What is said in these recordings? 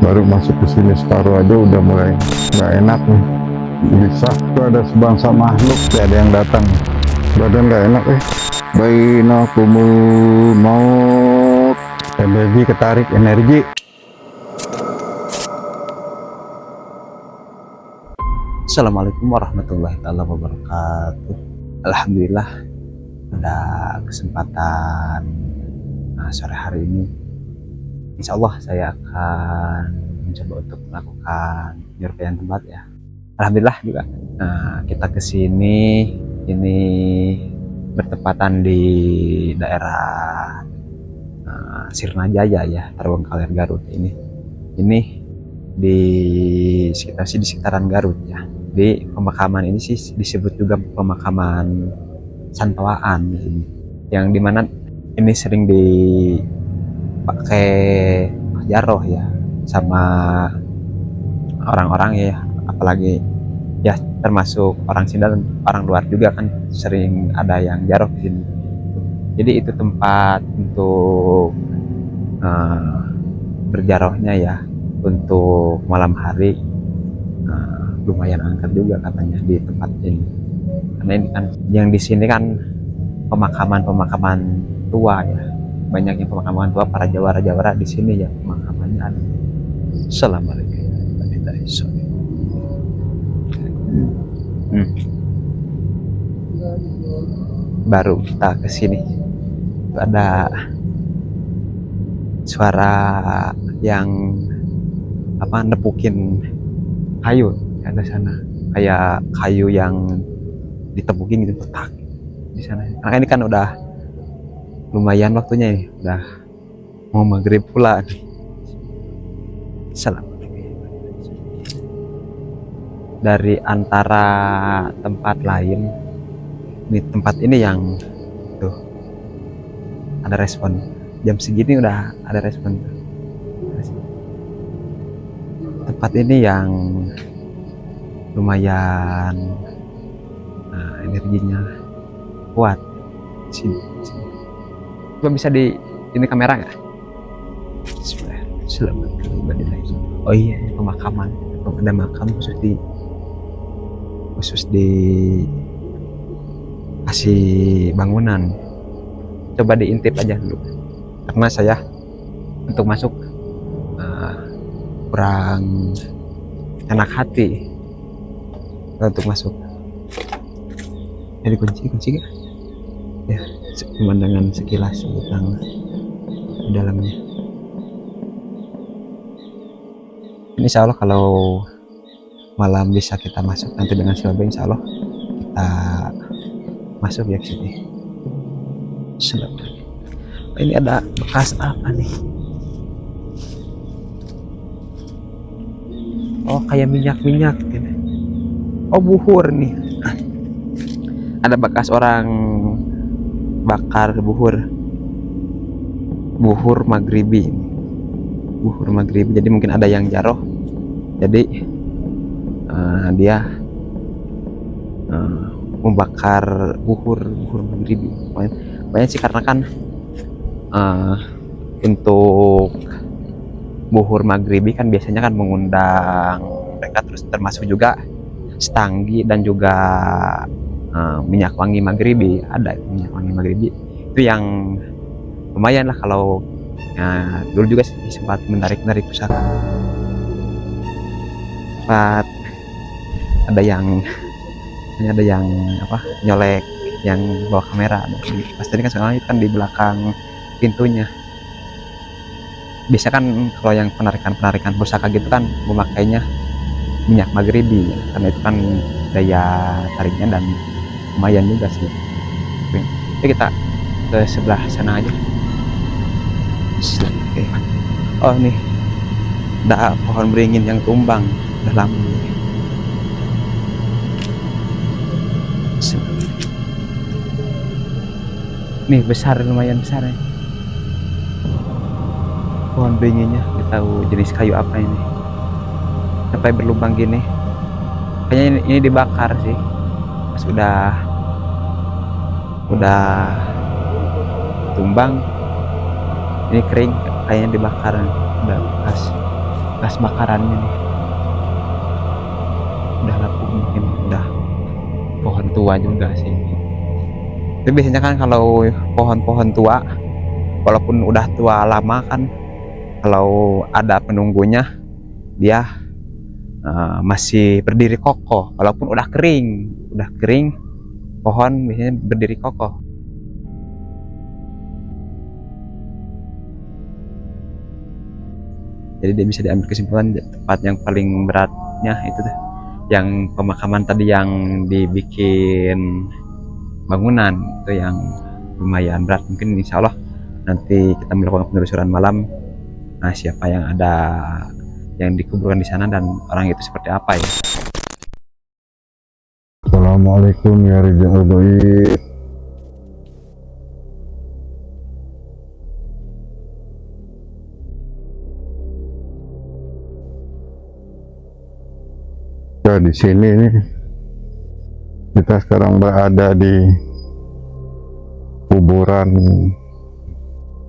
baru masuk ke sini separuh aja udah mulai nggak enak nih. Bisa tuh ada sebangsa makhluk tuh, ada yang datang, badan nggak enak. Bainakumul maut, energi ketarik energi. Assalamualaikum warahmatullahi wabarakatuh. Alhamdulillah pada kesempatan sore hari ini, insya Allah saya akan mencoba untuk melakukan penyurveian tempat ya. Alhamdulillah juga kita kesini ini bertepatan di daerah Sirnajaya ya, Tarogongkaler Garut ini di sekitaran Garut ya. Di pemakaman ini sih disebut juga pemakaman Santawaan ini, yang dimana ini sering dipakai jaroh ya sama orang-orang ya, apalagi ya termasuk orang Sunda dan orang luar juga kan sering ada yang jaroh di sini. Jadi itu tempat untuk berjarohnya ya, untuk malam hari. Lumayan angker juga katanya di tempat ini, karena ini kan yang di sini kan pemakaman tua ya, banyaknya pemakaman tua para jawara di sini ya, pemakamannya ada. Assalamualaikum warahmatullahi wabarakatuh. Baru kita kesini ada suara yang nepukin kayu ada sana, kayak kayu yang ditepukin gitu, petak di sana. Karena ini kan udah lumayan waktunya ini, udah mau maghrib pula nih. Salam. Dari antara tempat lain, di tempat ini yang tuh ada respon. Jam segini udah ada respon. Tempat ini yang lumayan energinya kuat. Sini. Coba bisa di ini kamera nggak? Selamat kembali lagi. Oh iya, pemakaman. Ada makam khusus di kasih bangunan. Coba diintip aja dulu, karena saya untuk masuk kurang enak hati untuk masuk. Jadi kunci gak? Ya, pemandangan sekilas tentang di dalamnya. Ini insya Allah kalau malam bisa kita masuk nanti dengan Silbe, insya Allah kita masuk ya ke sini. Ini ada bekas apa nih? Oh, kayak minyak gitu. Oh, buhur nih. Ada bekas orang bakar buhur maghribi. Buhur maghribi, jadi mungkin ada yang jaroh, jadi dia membakar buhur maghribi. Banyak sih, karena kan untuk buhur maghribi kan biasanya kan mengundang mereka, terus termasuk juga stanggi dan juga minyak wangi maghribi. Ada minyak wangi maghribi itu yang lumayan lah, kalau dulu juga sempat menarik pusaka. Sempat ada yang nyolek, yang bawa kamera. Pasti kan sekarang itu kan di belakang pintunya. Biasa kan kalau yang penarikan pusaka gitu kan memakainya minyak maghribi ya, karena itu kan daya tariknya dan lumayan juga sih. Jadi kita ke sebelah sana aja. Oke. Oh, nih ada pohon beringin yang tumbang, udah lama. Nih besar, lumayan besar ya pohon beringinnya. Nggak tahu jenis kayu apa ini, sampai berlubang gini. Kayaknya ini dibakar sih, pas udah tumbang, ini kering, kayaknya dibakar, udah bekas. gas bakarannya nih udah lapuk, mungkin udah pohon tua juga sih. Tapi biasanya kan kalau pohon-pohon tua, walaupun udah tua lama kan, kalau ada penunggunya dia masih berdiri kokoh walaupun udah kering pohon biasanya berdiri kokoh. Jadi dia bisa diambil kesimpulan tempat yang paling beratnya itu tuh yang pemakaman tadi yang dibikin bangunan itu yang lumayan berat. Mungkin insya Allah nanti kita melakukan penelusuran malam, nah siapa yang ada yang dikuburkan di sana dan orang itu seperti apa ya. Assalamualaikum ya Rizal Goib. Ya di sini nih kita sekarang berada di kuburan.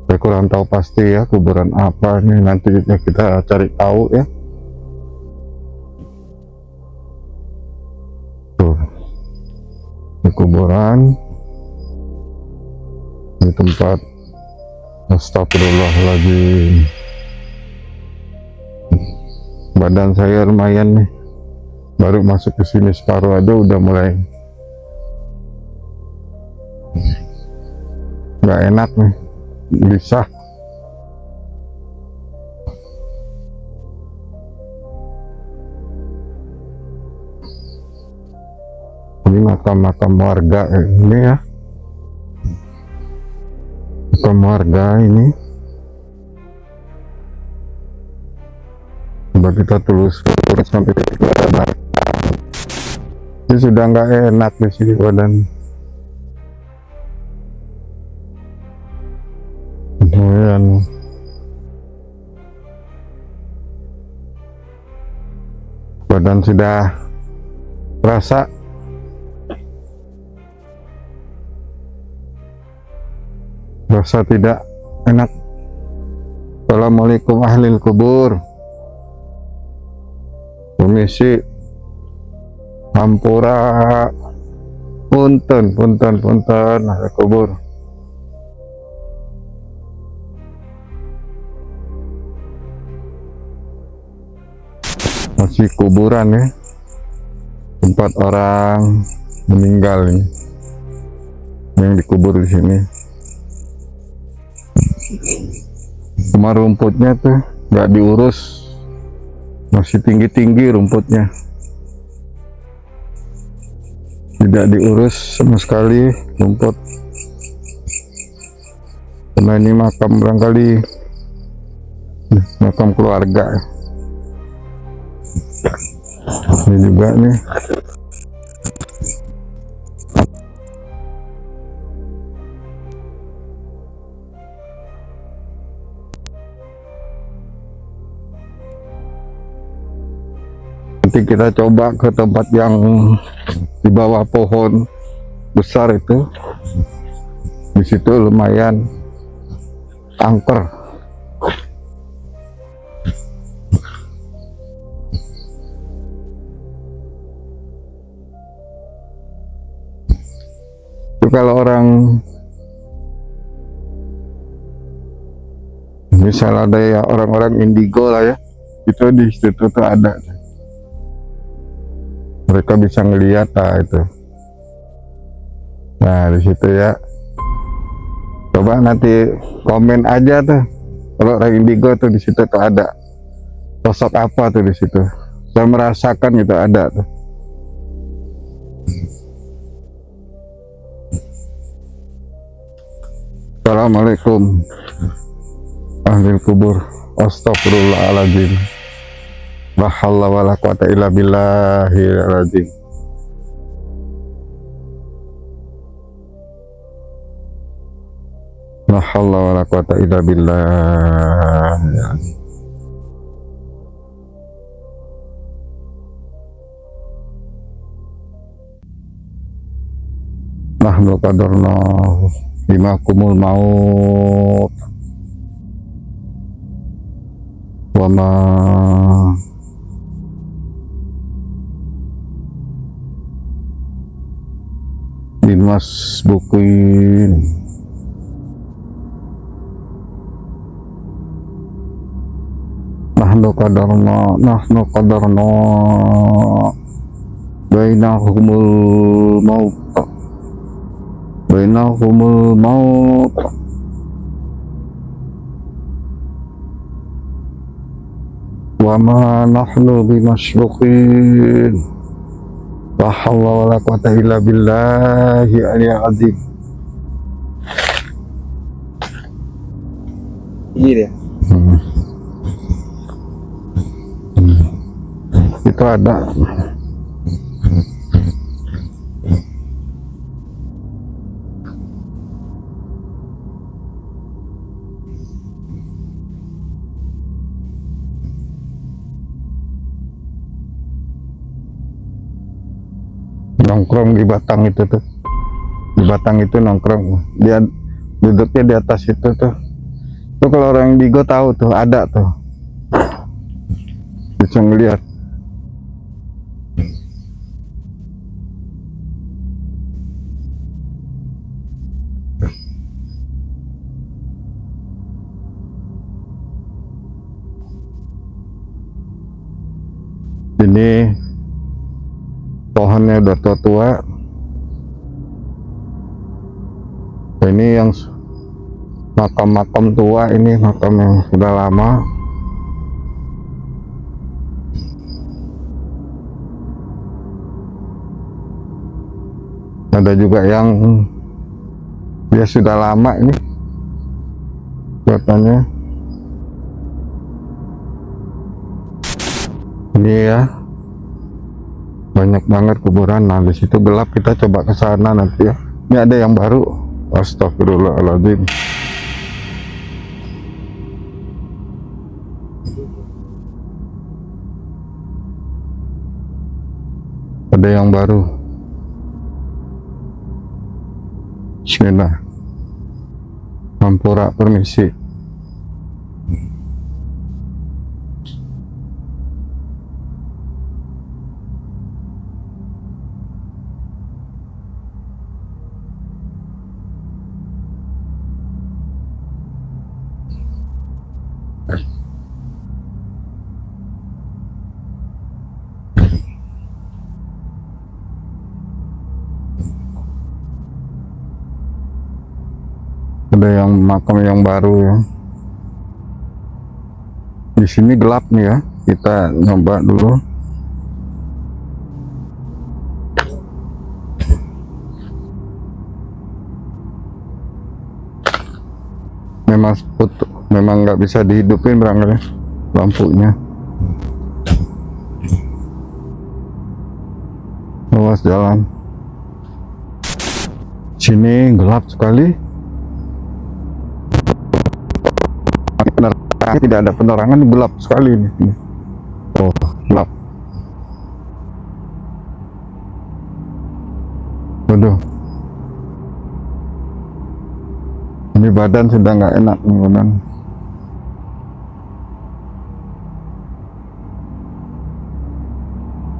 Saya kurang tahu pasti ya kuburan apa nih, nanti kita cari tahu ya. Tuh, di kuburan, di tempat, astagfirullahaladzim, badan saya lumayan nih, baru masuk ke sini separuh aja udah mulai nggak enak nih, bisa. Ini makam-makam warga ini ya, makam warga ini. Coba kita terus sampai ke barat. Ini sudah nggak enak di sini badan. Kemudian badan sudah terasa tidak enak. Assalamualaikum ahlil kubur. Permisi, hampura, punten ahli kubur. Masih kuburan ya, tempat orang meninggal nih yang dikubur di sini. Cuma rumputnya tuh nggak diurus, masih tinggi-tinggi rumputnya, tidak diurus sama sekali rumput. Karena ini makam barangkali makam keluarga. Ini juga nih nanti kita coba ke tempat yang di bawah pohon besar itu. Di situ lumayan angker. Itu kalau orang misal ada ya orang-orang indigo lah ya, itu di situ tuh ada. Mereka bisa ngelihat itu. Nah di situ ya. Coba nanti komen aja tuh kalau orang indigo tuh di situ tuh ada sosok apa tuh di situ. Saya merasakan itu ada tuh. Assalamualaikum ahli kubur. Astagfirullahaladzim. La haula wala quwata illa billahil azim. La haula wala quwata illa billahil azim. Nahnu qadarna bima kumul maut wa ma bimasbuqin. Nahnu qadarna bainahumul maut wa ma nahnu bimasbuqin. La haula wa la quwata illa billahi aliyyil azim. Iya deh. Itu ada nongkrong di batang itu tuh, di batang itu nongkrong, dia duduknya di atas itu tuh. Tuh kalau orang Bigo tahu tuh, ada tuh, bisa ngeliat. Ini pohonnya udah tua-tua. Ini yang makam-makam tua, ini makam yang sudah lama. Ada juga yang dia sudah lama ini katanya. Ini ya, banyak banget kuburan. Nah di situ gelap, kita coba ke sana nanti ya. Ini ada yang baru. Astagfirullahaladzim. Ada yang baru. Bismillah. Hampura, permisi. Ada yang makam yang baru ya. Di sini gelap nih ya. Kita nyoba dulu. Memang nggak bisa dihidupin barangkali lampunya. Awas jalan. Sini gelap sekali. Penerangan, tidak ada penerangan, gelap sekali ini. Oh, gelap. Waduh. Ini badan sudah nggak enak nih badan.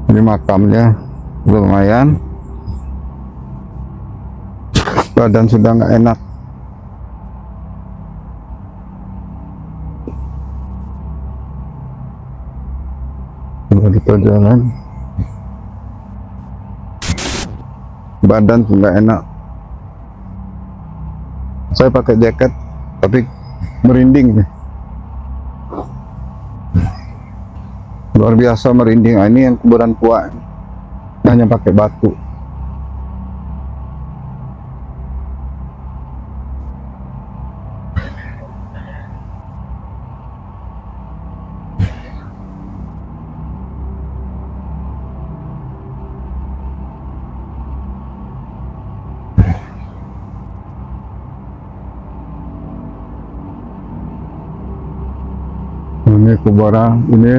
Ini makamnya lumayan. Badan sudah nggak enak. Kita jalan. Badan sudah enak. Saya pakai jaket tapi merinding nih. Luar biasa merinding. Nah, ini yang kuburan tua, hanya pakai batu. Ini kuburan, ini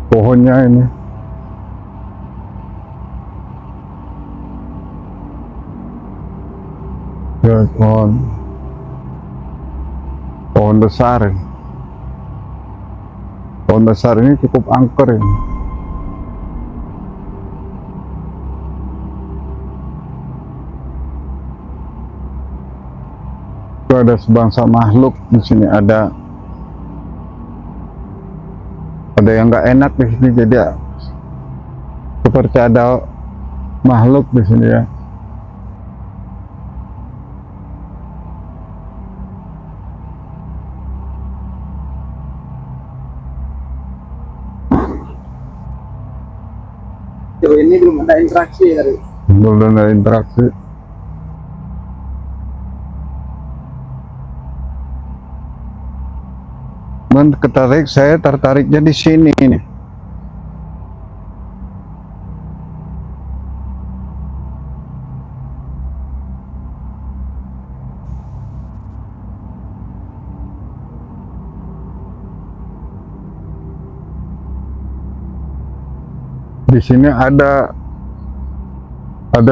pohonnya ini. Ya, pohon besar. Pohon besar ini cukup angker ini. ada sebangsa makhluk di sini, ada yang nggak enak di sini, jadi ya, seperti ada makhluk di sini ya. Ini belum ada interaksi dari. Belum ada interaksi. Saya tertariknya di sini nih. Di sini ada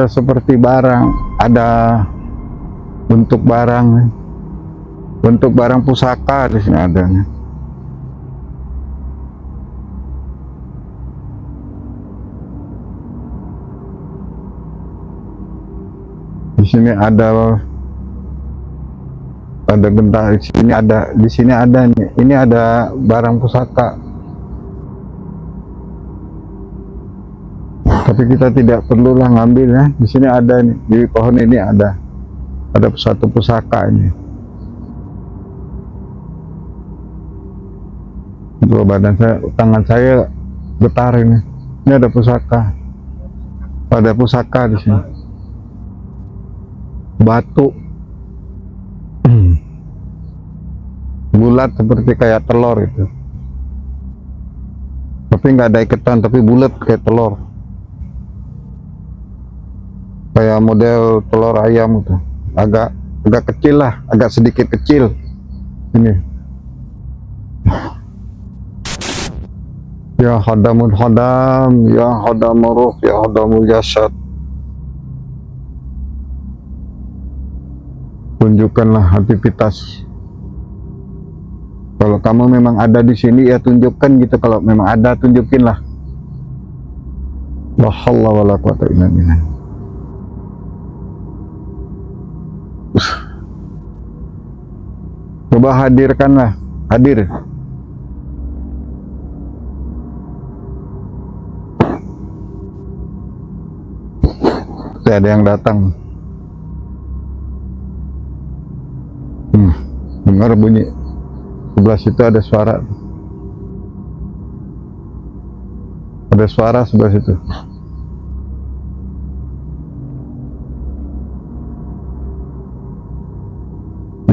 seperti barang, ada bentuk barang pusaka di sini ada. Di sini ada benda, di sini ada nih. Ini ada barang pusaka. Tapi kita tidak perlulah ngambil ya. Di sini ada nih, di pohon ini ada satu pusaka ini. Badan saya, tangan saya getar ini. Ini ada pusaka. Ada pusaka di sini. Batu bulat seperti kayak telur itu, tapi nggak ada ikatan, tapi bulat kayak telur, kayak model telur ayam itu, agak kecil lah, agak sedikit kecil ini. Ya hadamul hadam, ya hadamul ruh, ya hadamul jasad, tunjukkanlah aktivitas. Kalau kamu memang ada di sini ya tunjukkan gitu. Kalau memang ada tunjukinlah. La haula wala quwata illa billah. Coba hadirkanlah, hadir. Ada yang datang. Dengar bunyi. Sebelah situ ada suara. Ada suara sebelah situ.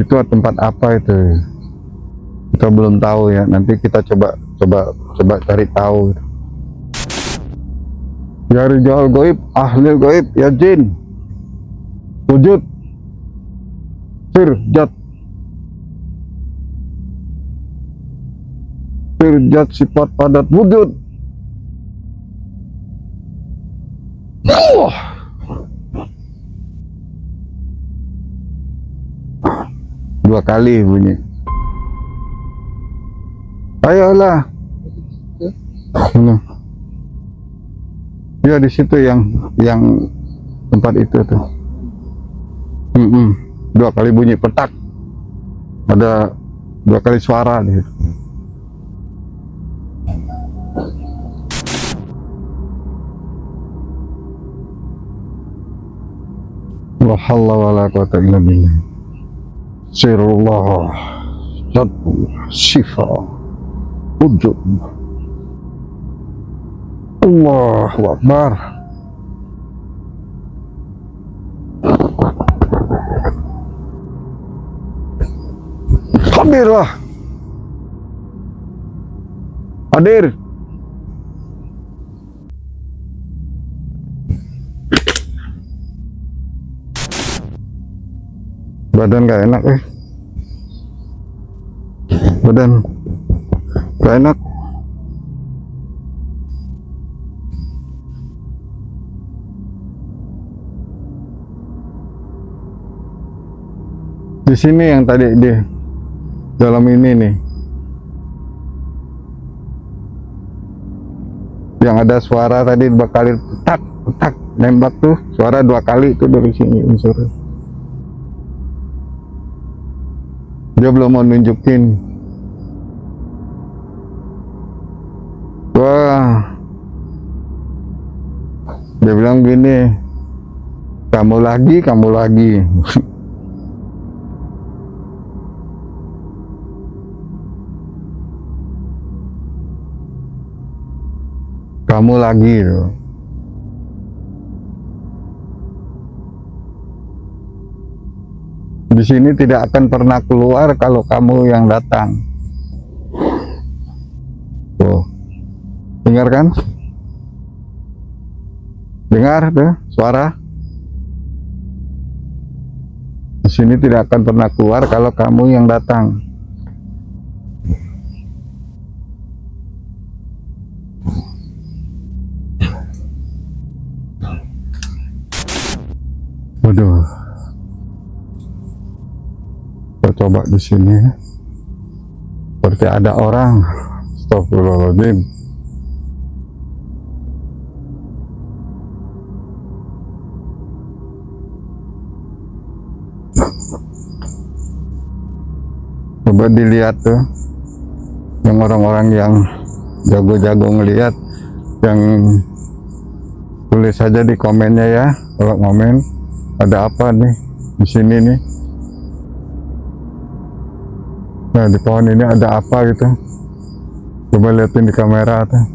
Itu tempat apa itu? Kita belum tahu ya. Nanti kita coba cari tahu. Ya rijal gaib, ahli gaib, ya jin, wujud, firjat, sifat padat wujud. Dua kali bunyi. Ayolah. Ya di situ yang tempat itu tuh. Dua kali bunyi petak. Ada dua kali suara di situ. La haula wala quwata illa billah. Sirullah, jadul, syifa, wujud. Allahu Akbar. Hadirlah. Hadir. Badan gak enak badan gak enak. Di sini yang tadi di dalam ini nih, yang ada suara tadi dua kali petak nembak tuh, suara dua kali itu dari sini unsurnya. Dia belum mau nunjukin. Wah, dia bilang gini, kamu lagi, kamu lagi. Kamu lagi tuh. Di sini tidak akan pernah keluar kalau kamu yang datang. Tuh. Dengar kan? Dengar tuh suara? Di sini tidak akan pernah keluar kalau kamu yang datang. Waduh. Kita coba di sini. Seperti ada orang. Astagfirullahaladzim. Coba dilihat tuh, yang orang-orang yang jago-jago ngelihat, yang tulis saja di komennya ya, kalau komen ada apa nih di sini nih. Nah di pohon ini ada apa gitu, coba liatin di kamera tuh.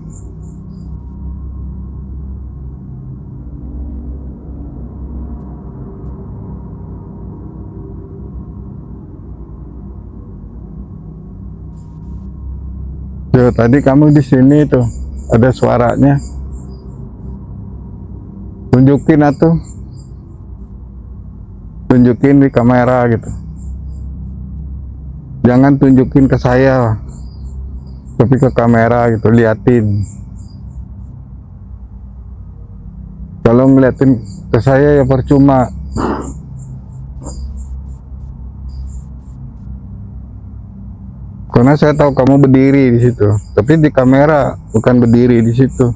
Tuh, tadi kamu di sini tuh ada suaranya. Tunjukin atuh. Tunjukin di kamera gitu. Jangan tunjukin ke saya, tapi ke kamera gitu, liatin. Kalau ngeliatin ke saya ya percuma. Karena saya tahu kamu berdiri di situ, tapi di kamera bukan berdiri di situ.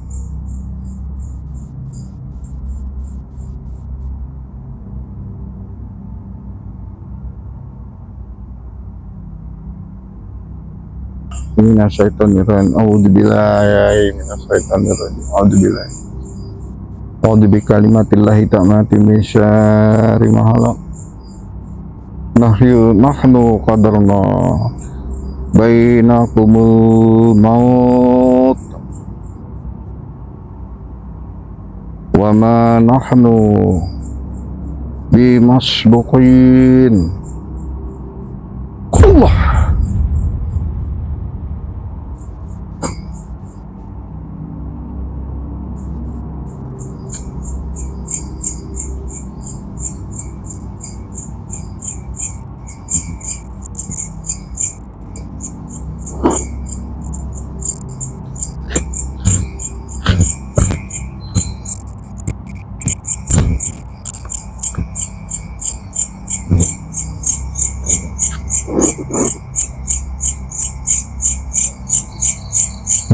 Minasyaitonirrajim. A'udzubillahi minasyaitonirrajim. A'udzubillahi. A'udzubikalimatillahi ta'amati min syarri ma khalaq. Nahnu qadarna bainakumul maut wa ma nahnu bimasbuqin. Allah.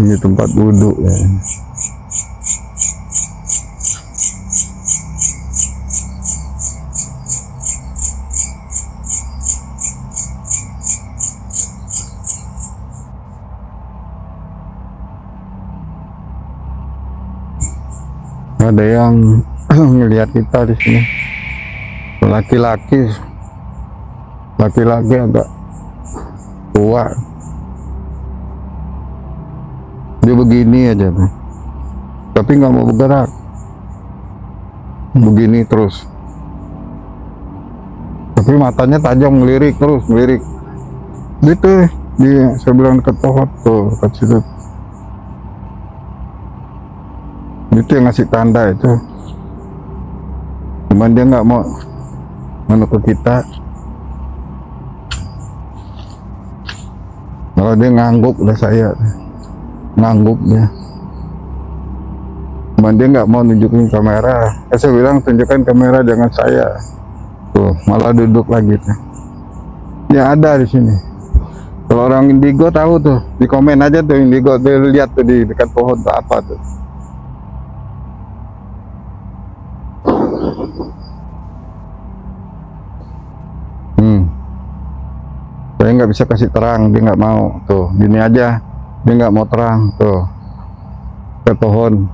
Ini tempat duduk ya. Ada yang ngelihat kita di sini. Laki-laki agak tua. Dia begini aja tuh, tapi nggak mau bergerak, begini terus, tapi matanya tajam, ngelirik terus, ngelirik gitu. Dia saya bilang dekat pohon tuh, dekat situ, itu yang ngasih tanda itu. Cuman dia nggak mau menurut kita. Kalau dia ngangguk udah saya ngangguk dia. Cuman dia nggak mau nunjukin kamera. Saya bilang tunjukkan kamera, jangan saya. Tuh malah duduk lagi tuh. Ya ada di sini. Kalau orang indigo tahu tuh, di komen aja tuh indigo, dia lihat tuh di dekat pohon tuh apa tuh. Saya nggak bisa kasih terang, dia nggak mau. Tuh gini aja, dia nggak mau terang. Tuh ke pohon.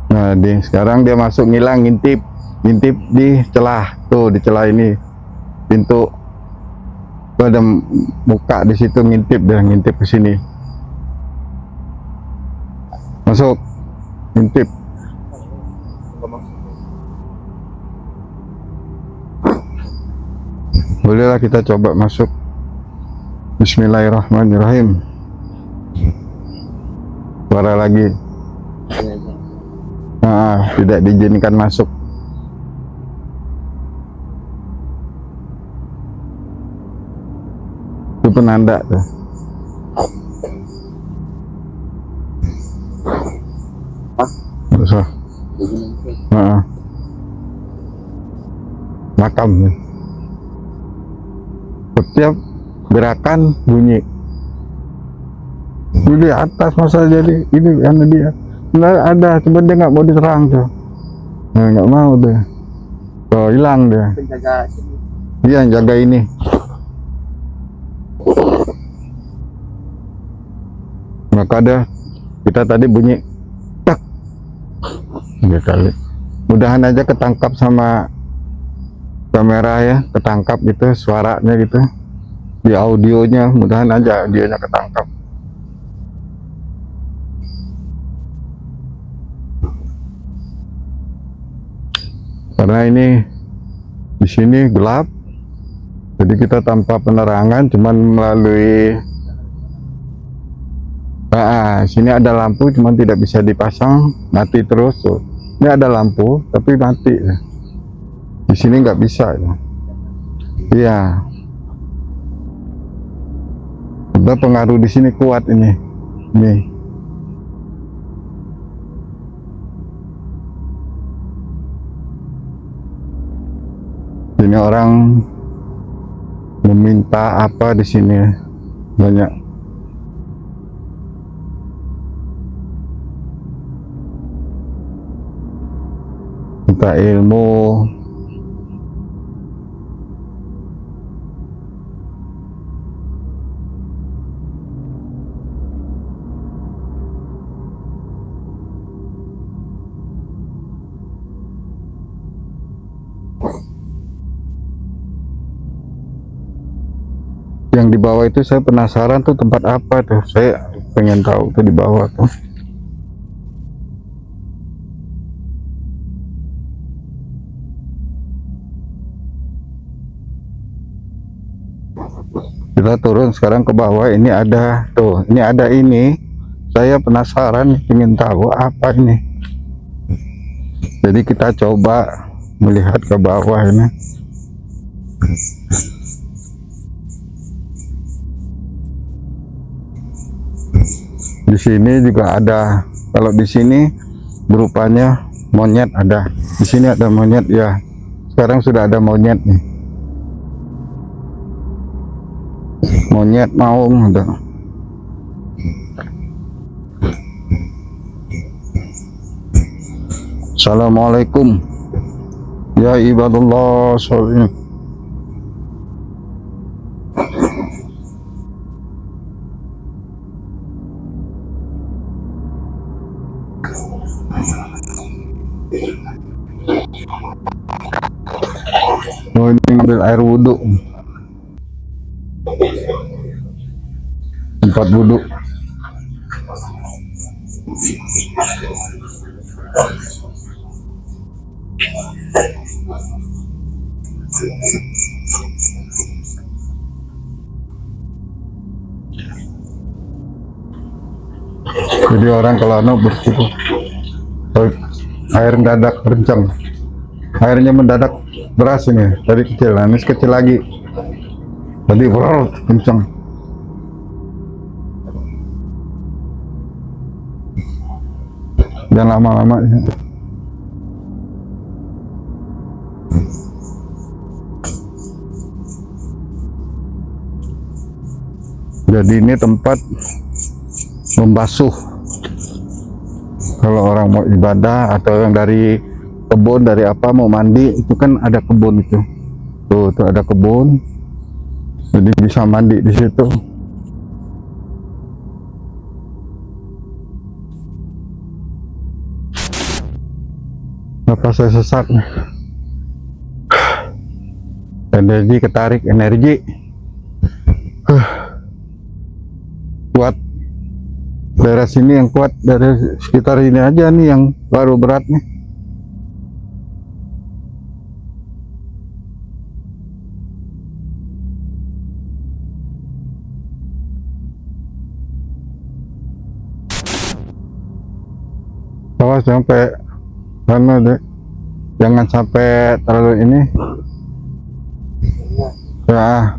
Nah sekarang dia masuk ngilang, ngintip di celah. Tuh di celah ini pintu. Tuh ada muka di situ, ngintip, dia ngintip ke sini. Masuk, ngintip. Bolehlah kita coba masuk. Bismillahirrahmanirrahim. Suara lagi. Tidak diizinkan masuk. Itu penanda tuh. Usah. Makam. Setiap gerakan bunyi di atas, masa jadi ini karena dia ada, cuma dia nggak mau diterang tuh. Nah, nggak mau tuh. Tuh hilang dia. Penjaga sini. Dia yang jaga ini. Maka ada kita tadi bunyi tak. Dia kali. Mudahan aja ketangkap sama kamera ya, ketangkap gitu suaranya gitu. Di audionya, mudahan aja audionya ketangkap. Karena ini di sini gelap, jadi kita tanpa penerangan, cuman melalui sini ada lampu, cuman tidak bisa dipasang, mati terus tuh. Ini ada lampu tapi mati. Di sini nggak bisa. Iya. Udah pengaruh di sini kuat ini. Nih. Ini orang meminta apa di sini banyak. Minta ilmu. Yang di bawah itu saya penasaran tuh tempat apa tuh, saya pengen tahu tuh di bawah tuh. Kita turun sekarang ke bawah, ini ada tuh, ini ada ini, saya penasaran ingin tahu apa ini. Jadi kita coba melihat ke bawah ini. Di sini juga ada, kalau di sini berupanya monyet ada. Di sini ada monyet ya. Sekarang sudah ada monyet nih. Monyet maung ada. Assalamualaikum ya ibadullah sholihin. Oh, ini ngambil air wudhu, tempat wudhu. Jadi orang kalau bersih, air mendadak kencang, airnya mendadak deras ini dari kecil, nah ini kecil lagi, tadi kencang. Dan lama-lama ya. Jadi ini tempat membasuh kalau orang mau ibadah atau yang dari kebun dari apa mau mandi itu kan ada kebun itu. Tuh ada kebun. Jadi bisa mandi di situ. Kenapa saya sesak nih? Energi ketarik, energi. Kuat. Daerah sini yang kuat, dari sekitar ini aja nih yang baru berat nih. Awas sampai mana deh, jangan sampai terlalu ini ya.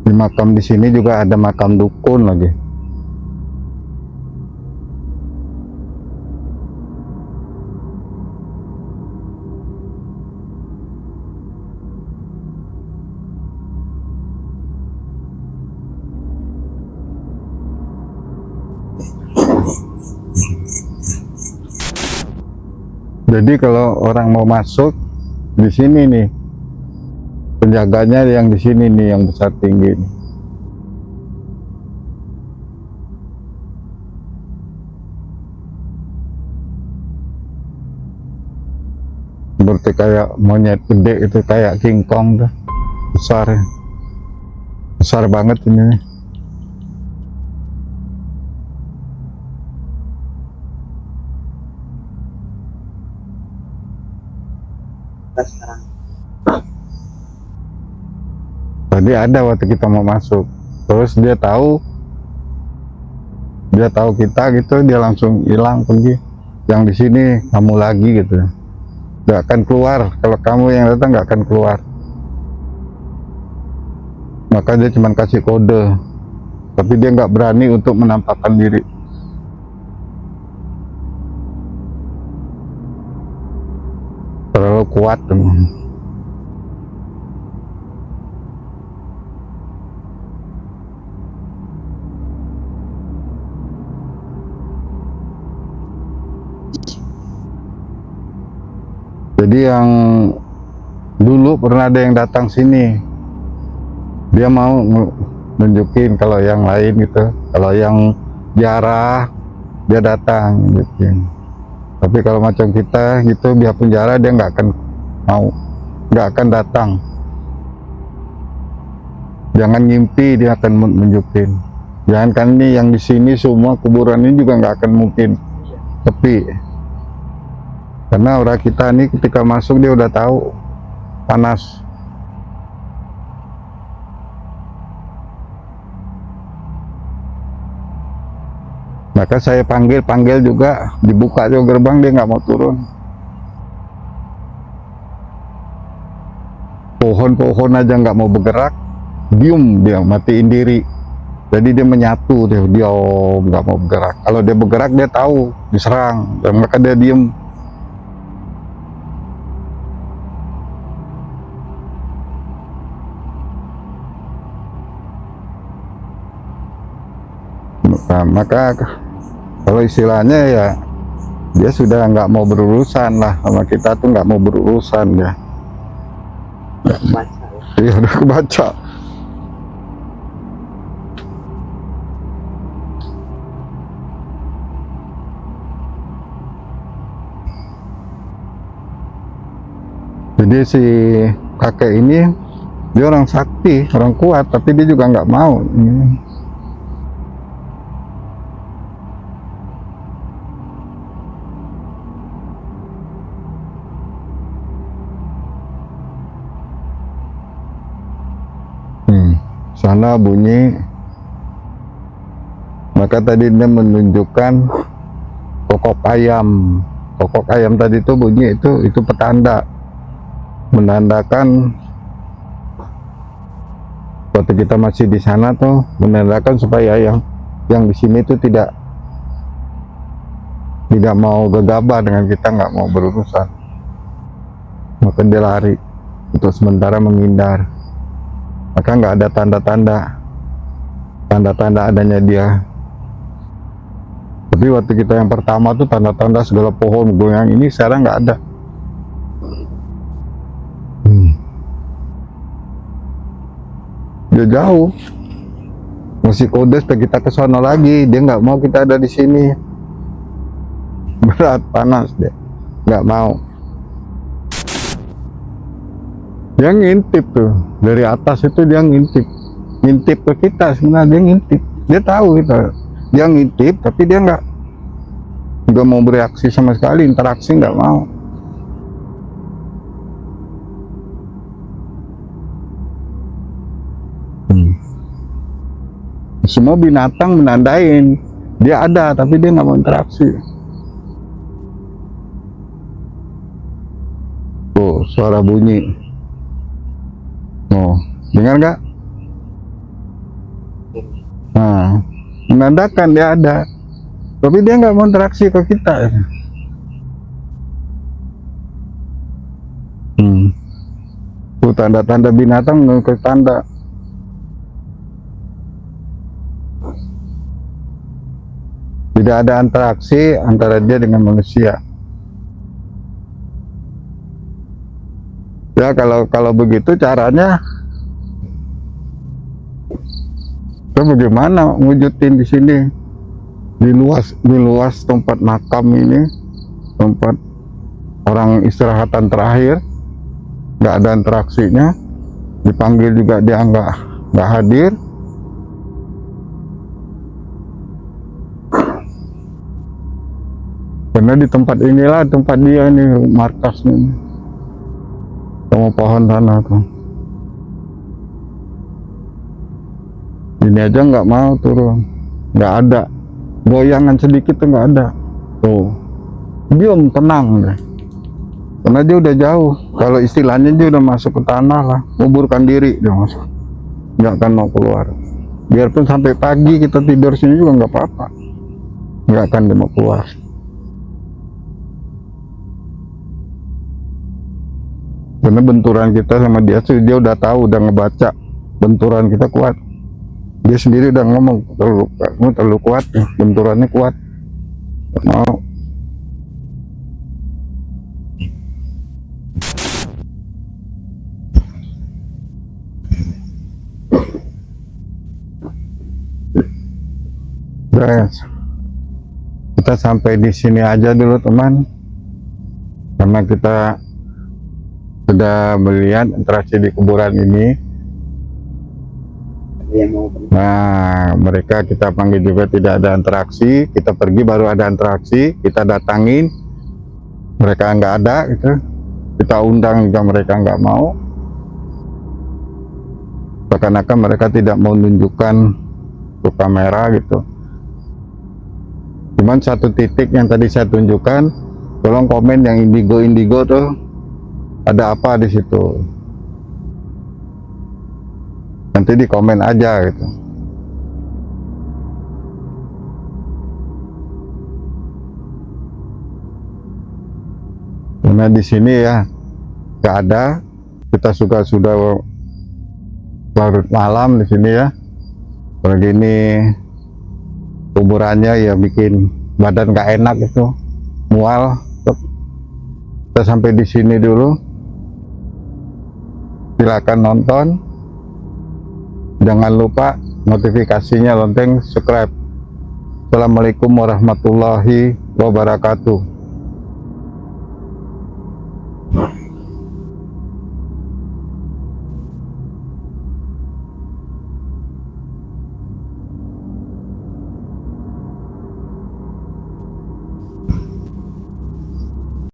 Di makam di sini juga ada makam dukun lagi. Jadi kalau orang mau masuk di sini nih, penjaganya yang di sini nih, yang besar tinggi nih. Seperti kayak monyet gede itu, kayak King Kong tuh, besar banget ini. Kita sekarang Tadi ada waktu kita mau masuk, terus dia tahu kita gitu, dia langsung hilang pergi. Yang di sini kamu lagi gitu, nggak akan keluar. Kalau kamu yang datang nggak akan keluar. Maka dia cuma kasih kode, tapi dia nggak berani untuk menampakkan diri. Terlalu kuat teman. Jadi yang dulu pernah ada yang datang sini, dia mau nunjukin kalau yang lain gitu, kalau yang jarah dia datang nunjukin. Tapi kalau macam kita gitu, biarpun jarah dia nggak akan mau, nggak akan datang. Jangan ngimpi, dia akan nunjukin. Jangan kan ini yang di sini semua kuburan ini juga nggak akan mungkin sepi. Karena orang kita ini ketika masuk dia udah tahu panas. Maka saya panggil juga, dibuka juga gerbang, dia nggak mau turun. Pohon-pohon aja nggak mau bergerak, diem dia, matiin diri. Jadi dia menyatu, dia diam, nggak mau bergerak. Kalau dia bergerak dia tahu diserang, dan maka dia diem. Nah, maka kalau istilahnya ya dia sudah nggak mau berurusan lah sama kita, tuh nggak mau berurusan ya. baca ya. Iya udah kebaca. Jadi si kakek ini dia orang sakti, orang kuat, tapi dia juga nggak mau. Sana bunyi, maka tadi dia menunjukkan kokok ayam. Kokok ayam tadi itu bunyi, itu petanda, menandakan waktu kita masih di sana tuh, menandakan supaya yang di sini tuh tidak mau gegabah dengan kita, nggak mau berurusan. maka dia lari untuk sementara menghindar. Maka nggak ada tanda-tanda adanya dia. Tapi waktu kita yang pertama tuh tanda-tanda segala pohon goyang ini sekarang nggak ada. Dia jauh, masih kode supaya kita ke sana lagi. Dia nggak mau kita ada di sini. Berat, panas dia, nggak mau. Dia ngintip tuh dari atas itu, dia ngintip ke kita. Sebenarnya dia ngintip, dia tahu kita, dia ngintip tapi dia nggak mau bereaksi sama sekali, interaksi nggak mau. Semua binatang menandain dia ada tapi dia nggak mau interaksi. Tuh suara bunyi. Oh, dengar nggak? Nah, menandakan dia ada, tapi dia nggak mau interaksi ke kita. Tuh tanda-tanda binatang menurut tanda. Tidak ada interaksi antara dia dengan manusia. Ya kalau begitu caranya, kita bagaimana wujudin di sini, di luas tempat makam ini, tempat orang istirahatan terakhir, nggak ada interaksinya, dipanggil juga dia nggak hadir. Karena di tempat inilah tempat dia nih, markasnya nih. Sama pohon sana tuh. Ini aja nggak mau turun, nggak ada goyangan sedikit tuh, nggak ada. Tuh, diam tenang deh. Karena dia udah jauh. Kalau istilahnya dia udah masuk ke tanah lah, nguburkan diri dia masuk. Nggak akan mau keluar. Biarpun sampai pagi kita tidur sini juga nggak apa-apa. Nggak akan dia mau keluar. Karena benturan kita sama dia udah tahu, udah ngebaca benturan kita kuat. Dia sendiri udah ngomong terlalu kuat, benturannya kuat. Mau. Guys, kita sampai di sini aja dulu teman, karena kita sudah melihat interaksi di kuburan ini. Nah, mereka kita panggil juga tidak ada interaksi, kita pergi baru ada interaksi, kita datangin, mereka nggak ada gitu. Kita undang juga mereka nggak mau. Seakan-akan mereka tidak mau menunjukkan ke kamera gitu. Cuman satu titik yang tadi saya tunjukkan, tolong komen yang indigo tuh. Ada apa di situ? Nanti di komen aja gitu. Karena di sini ya nggak ada. Kita sudah larut malam di sini ya. Kalau gini kuburannya ya bikin badan nggak enak itu, mual. Kita sampai di sini dulu. Silakan nonton, jangan lupa notifikasinya lonceng, subscribe. Assalamualaikum warahmatullahi wabarakatuh.